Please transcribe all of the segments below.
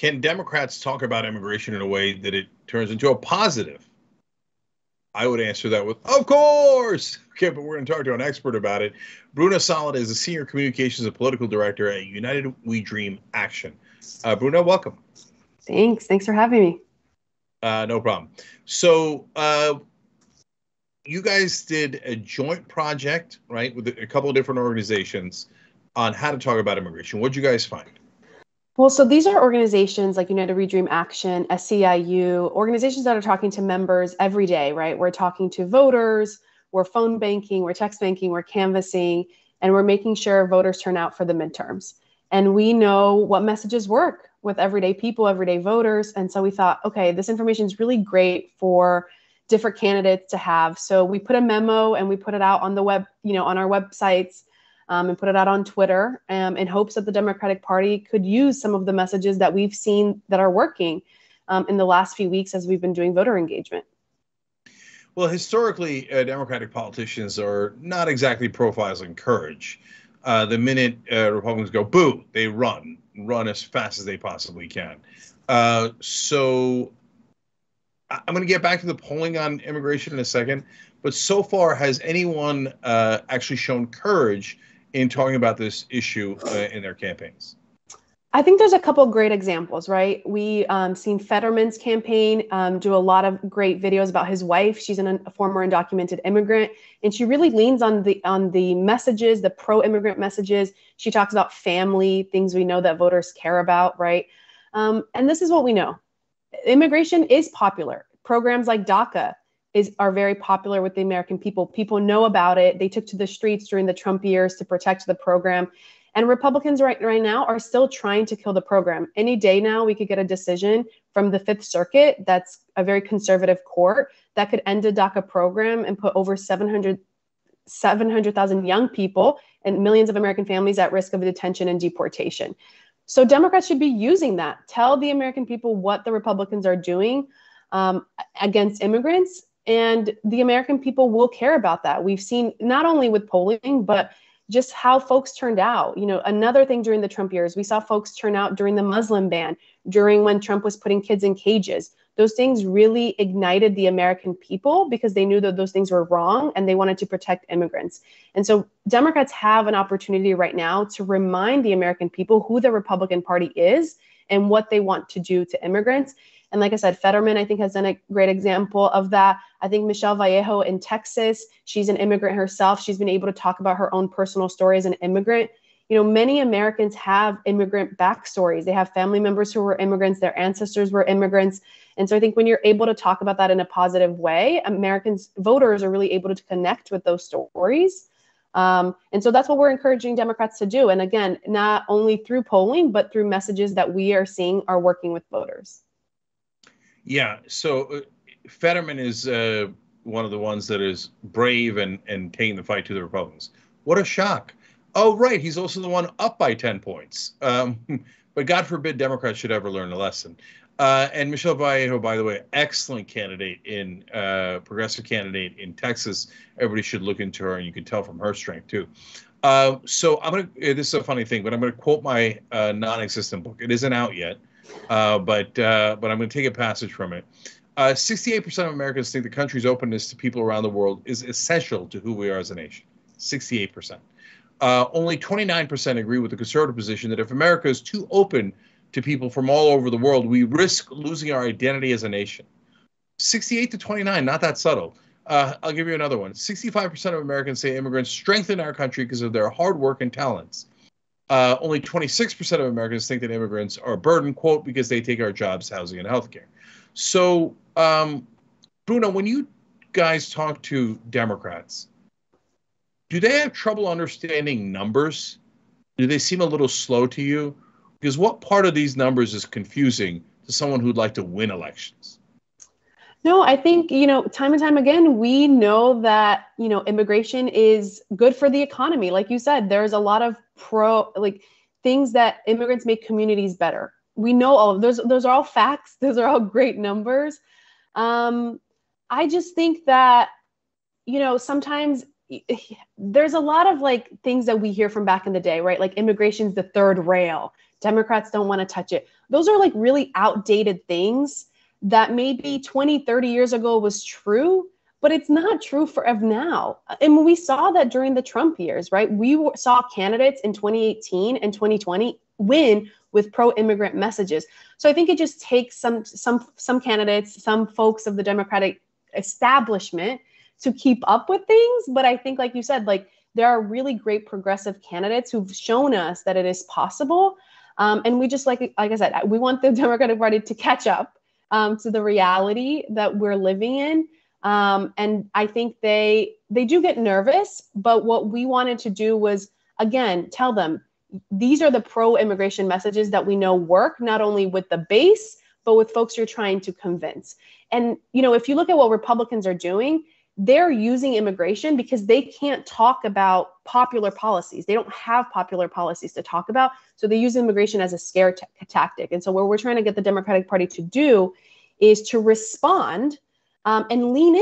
can Democrats talk about immigration in a way that it turns into a positive? I would answer that with, of course. Okay, but we're going to talk to an expert about it. Bruna-Sollod is a senior communications and political director at United We Dream Action. Bruna, welcome. Thanks for having me. No problem. So you guys did a joint project, right, with a couple of different organizations on how to talk about immigration. What did you guys find? Well, so these are organizations like United We Dream Action, SEIU, organizations that are talking to members every day, right? We're talking to voters, we're phone banking, we're text banking, we're canvassing, and we're making sure voters turn out for the midterms. And we know what messages work with everyday people, everyday voters. And so we thought, okay, this information is really great for different candidates to have. So we put a memo and we put it out on the web, on our websites, and put it out on Twitter in hopes that the Democratic Party could use some of the messages that we've seen that are working in the last few weeks as we've been doing voter engagement. Well, historically, Democratic politicians are not exactly profiling courage. The minute Republicans go boo, they run as fast as they possibly can. So I'm going to get back to the polling on immigration in a second. But so far, has anyone actually shown courage in talking about this issue in their campaigns? I think there's a couple of great examples, right? We seen Fetterman's campaign do a lot of great videos about his wife. She's a former undocumented immigrant, and she really leans on the messages, the pro-immigrant messages. She talks about family, things we know that voters care about, right? And this is what we know. Immigration is popular. Programs like DACA are very popular with the American people. People know about it. They took to the streets during the Trump years to protect the program. And Republicans right now are still trying to kill the program. Any day now, we could get a decision from the Fifth Circuit, that's a very conservative court, that could end the DACA program and put over 700,000 young people and millions of American families at risk of detention and deportation. So Democrats should be using that. Tell the American people what the Republicans are doing against immigrants, and the American people will care about that. We've seen not only with polling, but just how folks turned out. Another thing during the Trump years, we saw folks turn out during the Muslim ban, during when Trump was putting kids in cages. Those things really ignited the American people because they knew that those things were wrong and they wanted to protect immigrants. And so Democrats have an opportunity right now to remind the American people who the Republican Party is and what they want to do to immigrants. And like I said, Fetterman, I think, has done a great example of that. I think Michelle Vallejo in Texas, she's an immigrant herself. She's been able to talk about her own personal story as an immigrant. Many Americans have immigrant backstories. They have family members who were immigrants. Their ancestors were immigrants. And so I think when you're able to talk about that in a positive way, voters are really able to connect with those stories. And so that's what we're encouraging Democrats to do. And again, not only through polling, but through messages that we are seeing are working with voters. Yeah, so Fetterman is one of the ones that is brave and taking the fight to the Republicans. What a shock. Oh, right, he's also the one up by 10 points. But God forbid Democrats should ever learn a lesson. And Michelle Vallejo, by the way, excellent candidate progressive candidate in Texas. Everybody should look into her, and you can tell from her strength, too. So this is a funny thing, but I'm going to quote my non-existent book. It isn't out yet. But I'm going to take a passage from it. 68% of Americans think the country's openness to people around the world is essential to who we are as a nation. 68%. Only 29% agree with the conservative position that if America is too open to people from all over the world, we risk losing our identity as a nation. 68 to 29, not that subtle. I'll give you another one. 65% of Americans say immigrants strengthen our country because of their hard work and talents. Only 26% of Americans think that immigrants are a burden, quote, because they take our jobs, housing, and healthcare. So, Bruna, when you guys talk to Democrats, do they have trouble understanding numbers? Do they seem a little slow to you? Because what part of these numbers is confusing to someone who'd like to win elections? No, I think, time and time again, we know that, immigration is good for the economy. Like you said, there's a lot of things that immigrants make communities better. We know all of those. Those are all facts. Those are all great numbers. I just think that, sometimes there's a lot of things that we hear from back in the day, right? Like immigration's the third rail Democrats don't want to touch it. Those are like really outdated things that maybe 20, 30 years ago was true, but it's not true of now. And we saw that during the Trump years, right? We saw candidates in 2018 and 2020 win with pro-immigrant messages. So I think it just takes some candidates, some folks of the Democratic establishment to keep up with things. But I think, like you said, like there are really great progressive candidates who've shown us that it is possible. And we just, like I said, we want the Democratic Party to catch up to the reality that we're living in. And I think they do get nervous, but what we wanted to do was, again, tell them, these are the pro-immigration messages that we know work, not only with the base, but with folks you're trying to convince. And, if you look at what Republicans are doing, they're using immigration because they can't talk about popular policies. They don't have popular policies to talk about. So they use immigration as a scare tactic. And so what we're trying to get the Democratic Party to do is to respond and lean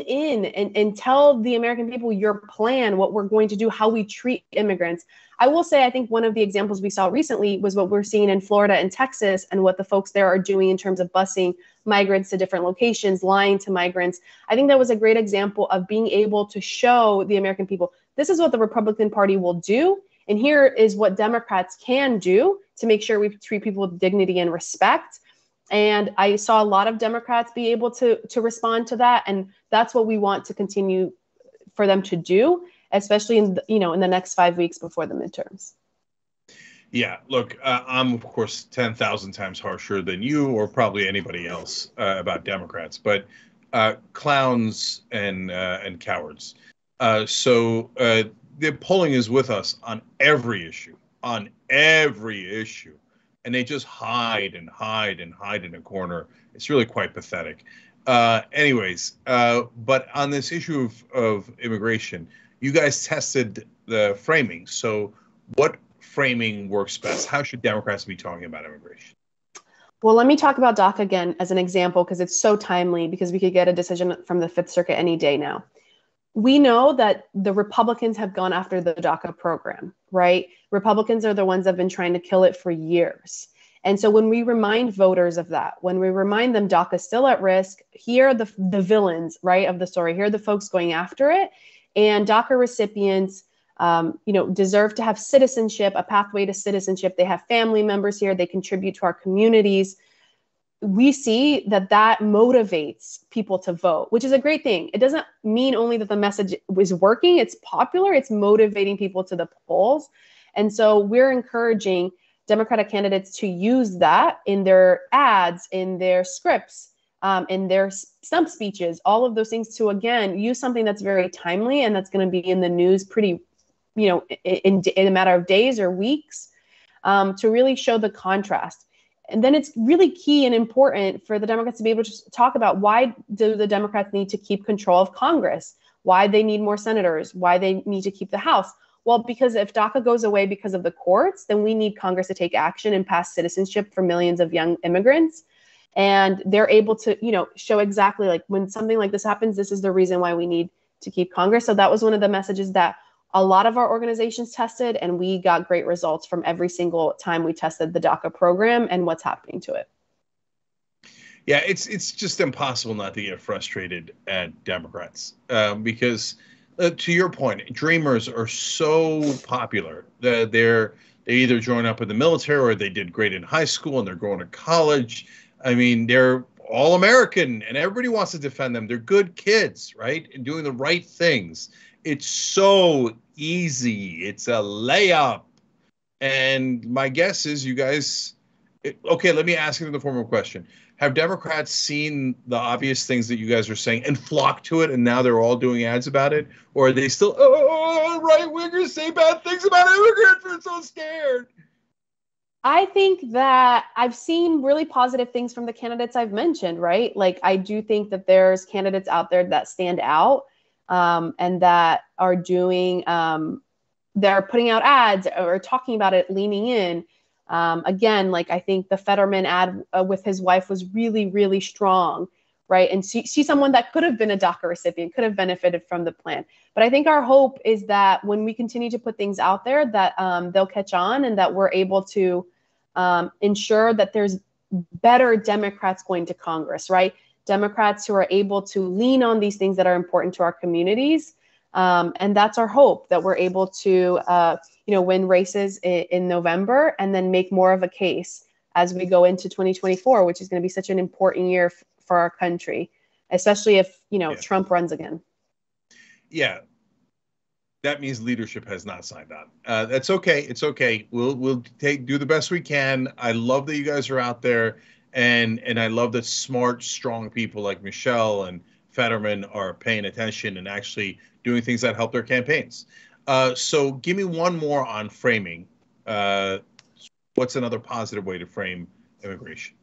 in and tell the American people your plan, what we're going to do, how we treat immigrants. I will say, I think one of the examples we saw recently was what we're seeing in Florida and Texas and what the folks there are doing in terms of busing migrants to different locations, lying to migrants. I think that was a great example of being able to show the American people, this is what the Republican Party will do. And here is what Democrats can do to make sure we treat people with dignity and respect. And I saw a lot of Democrats be able to respond to that. And that's what we want to continue for them to do, especially in the next 5 weeks before the midterms. Yeah, look, I'm, of course, 10,000 times harsher than you or probably anybody else about Democrats, but clowns and cowards. So the polling is with us on every issue. And they just hide in a corner. It's really quite pathetic. Anyways, but on this issue of immigration, you guys tested the framing. So what framing works best? How should Democrats be talking about immigration? Well, let me talk about DACA again as an example, because it's so timely, because we could get a decision from the Fifth Circuit any day now. We know that the Republicans have gone after the DACA program, right? Republicans are the ones that have been trying to kill it for years. And so when we remind voters of that, when we remind them DACA is still at risk, here are the villains, right, of the story. Here are the folks going after it. And DACA recipients, deserve to have citizenship, a pathway to citizenship. They have family members here. They contribute to our communities. We see that motivates people to vote, which is a great thing. It doesn't mean only that the message is working, it's popular, it's motivating people to the polls. And so we're encouraging Democratic candidates to use that in their ads, in their scripts, in their stump speeches, all of those things to, again, use something that's very timely and that's going to be in the news pretty, in a matter of days or weeks, to really show the contrast. And then it's really key and important for the Democrats to be able to talk about, why do the Democrats need to keep control of Congress? Why they need more senators? Why they need to keep the House? Well, because if DACA goes away because of the courts, then we need Congress to take action and pass citizenship for millions of young immigrants. And they're able to, show exactly, like, when something like this happens, this is the reason why we need to keep Congress. So that was one of the messages that a lot of our organizations tested, and we got great results from every single time we tested the DACA program and what's happening to it. Yeah, it's just impossible not to get frustrated at Democrats because, to your point, Dreamers are so popular. They either join up with the military or they did great in high school and they're going to college. I mean, they're all American and everybody wants to defend them. They're good kids, right? And doing the right things. It's so easy. It's a layup. And my guess is you guys, okay, let me ask you in the form of a question. Have Democrats seen the obvious things that you guys are saying and flocked to it, and now they're all doing ads about it? Or are they still, right-wingers say bad things about immigrants, we're so scared? I think that I've seen really positive things from the candidates I've mentioned, right? Like, I do think that there's candidates out there that stand out and that are doing, they're putting out ads or talking about it, leaning in. Again, like, I think the Fetterman ad with his wife was really, really strong, right? And she's someone that could have been a DACA recipient, could have benefited from the plan. But I think our hope is that when we continue to put things out there, that they'll catch on and that we're able to ensure that there's better Democrats going to Congress, right? Democrats who are able to lean on these things that are important to our communities. And that's our hope, that we're able to, win races in November and then make more of a case as we go into 2024, which is going to be such an important year for our country, especially if, Trump runs again. Yeah. That means leadership has not signed on. That's okay. It's okay. We'll do the best we can. I love that you guys are out there, and I love that smart, strong people like Michelle and Fetterman are paying attention and actually doing things that help their campaigns. So give me one more on framing. What's another positive way to frame immigration?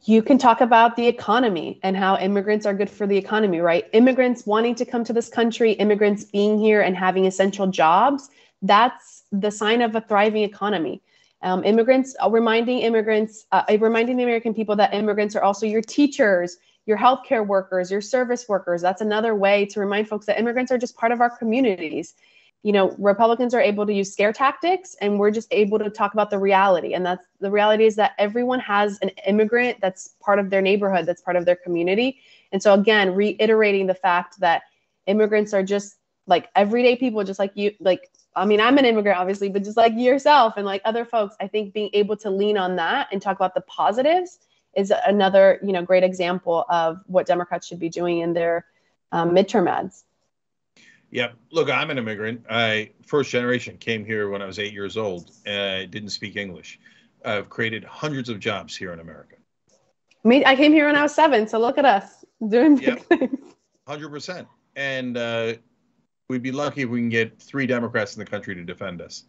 You can talk about the economy and how immigrants are good for the economy, right? Immigrants wanting to come to this country, immigrants being here and having essential jobs, that's the sign of a thriving economy. Reminding the American people that immigrants are also your teachers, your healthcare workers, your service workers. That's another way to remind folks that immigrants are just part of our communities. Republicans are able to use scare tactics, and we're just able to talk about the reality. And that's the reality, is that everyone has an immigrant that's part of their neighborhood, that's part of their community. And so again, reiterating the fact that immigrants are just like everyday people, just like you. I'm an immigrant, obviously, but just like yourself and like other folks, I think being able to lean on that and talk about the positives is another, great example of what Democrats should be doing in their midterm ads. Yeah, look, I'm an immigrant. I first generation, came here when I was 8 years old. Didn't speak English. I've created hundreds of jobs here in America. I came here when I was 7, so look at us doing big things. 100%. And we'd be lucky if we can get 3 Democrats in the country to defend us.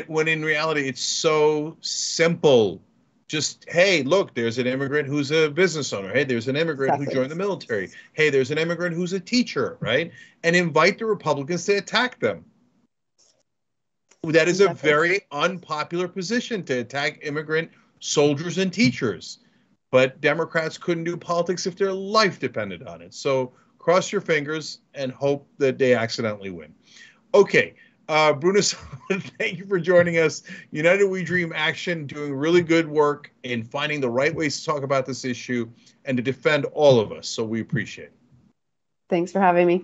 When in reality, it's so simple. Just, hey, look, there's an immigrant who's a business owner. Hey, there's an immigrant who joined the military. Hey, there's an immigrant who's a teacher, right? And invite the Republicans to attack them. That is a very unpopular position, to attack immigrant soldiers and teachers. But Democrats couldn't do politics if their life depended on it. So cross your fingers and hope that they accidentally win. Okay. Bruna, thank you for joining us. United We Dream Action, doing really good work in finding the right ways to talk about this issue and to defend all of us. So we appreciate it. Thanks for having me.